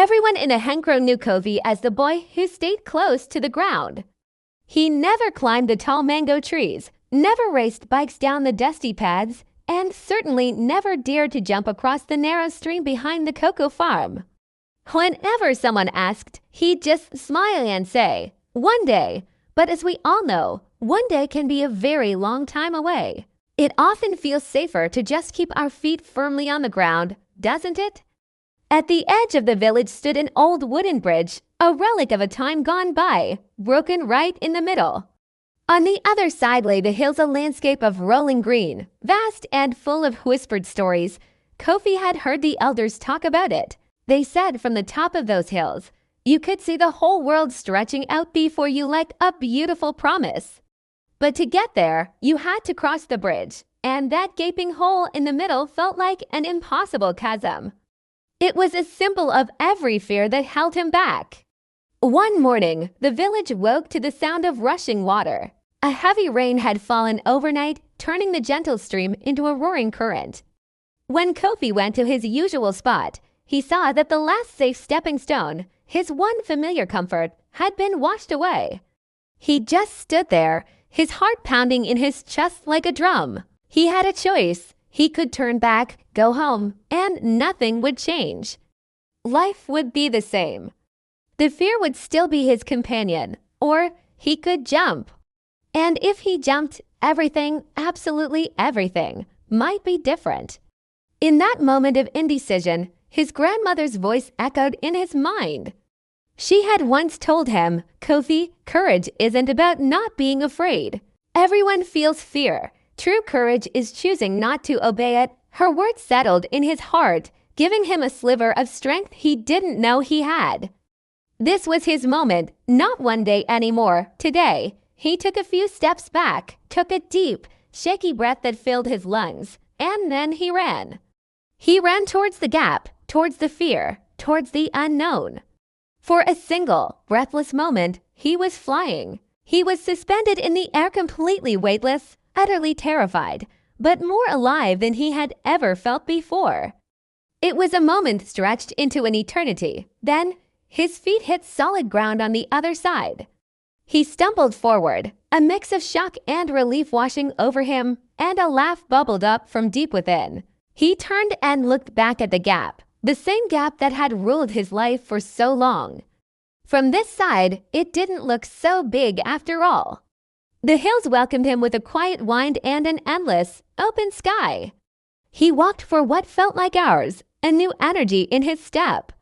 Everyone in Ahenkro knew Kofi as the boy who stayed close to the ground. He never climbed the tall mango trees, never raced bikes down the dusty paths, and certainly never dared to jump across the narrow stream behind the cocoa farm. Whenever someone asked, he'd just smile and say, "One day." But as we all know, one day can be a very long time away. It often feels safer to just keep our feet firmly on the ground, doesn't it? At the edge of the village stood an old wooden bridge, a relic of a time gone by, broken right in the middle. On the other side lay the hills, a landscape of rolling green, vast and full of whispered stories. Kofi had heard the elders talk about it. They said from the top of those hills, you could see the whole world stretching out before you like a beautiful promise. But to get there, you had to cross the bridge, and that gaping hole in the middle felt like an impossible chasm. It was a symbol of every fear that held him back. One morning, the village woke to the sound of rushing water. A heavy rain had fallen overnight, turning the gentle stream into a roaring current. When Kofi went to his usual spot, he saw that the last safe stepping stone, his one familiar comfort, had been washed away. He just stood there, his heart pounding in his chest like a drum. He had a choice. He could turn back, go home, and nothing would change. Life would be the same. The fear would still be his companion, or he could jump. And if he jumped, everything, absolutely everything, might be different. In that moment of indecision, his grandmother's voice echoed in his mind. She had once told him, "Kofi, courage isn't about not being afraid. Everyone feels fear. True courage is choosing not to obey it." Her words settled in his heart, giving him a sliver of strength he didn't know he had. This was his moment, not one day anymore, today. He took a few steps back, took a deep, shaky breath that filled his lungs, and then he ran. He ran towards the gap, towards the fear, towards the unknown. For a single, breathless moment, he was flying. He was suspended in the air, completely weightless, utterly terrified, but more alive than he had ever felt before. It was a moment stretched into an eternity. Then, his feet hit solid ground on the other side. He stumbled forward, a mix of shock and relief washing over him, and a laugh bubbled up from deep within. He turned and looked back at the gap, the same gap that had ruled his life for so long. From this side, it didn't look so big after all. The hills welcomed him with a quiet wind and an endless, open sky. He walked for what felt like hours, a new energy in his step.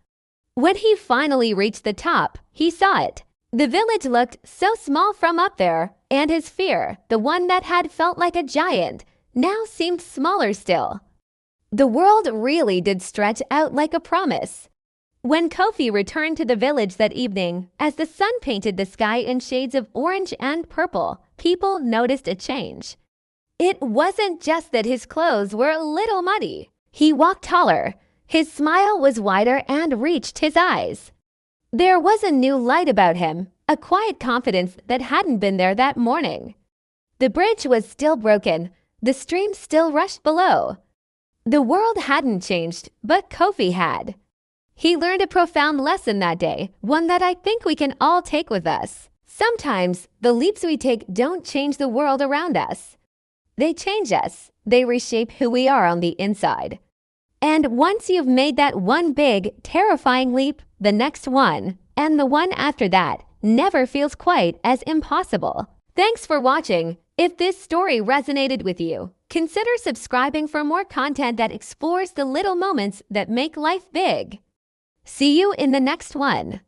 When he finally reached the top, he saw it. The village looked so small from up there, and his fear, the one that had felt like a giant, now seemed smaller still. The world really did stretch out like a promise. When Kofi returned to the village that evening, as the sun painted the sky in shades of orange and purple, people noticed a change. It wasn't just that his clothes were a little muddy. He walked taller. His smile was wider and reached his eyes. There was a new light about him, a quiet confidence that hadn't been there that morning. The bridge was still broken. The stream still rushed below. The world hadn't changed, but Kofi had. He learned a profound lesson that day, one that I think we can all take with us. Sometimes, the leaps we take don't change the world around us. They change us. They reshape who we are on the inside. And once you've made that one big, terrifying leap, the next one, and the one after that, never feels quite as impossible. Thanks for watching. If this story resonated with you, consider subscribing for more content that explores the little moments that make life big. See you in the next one.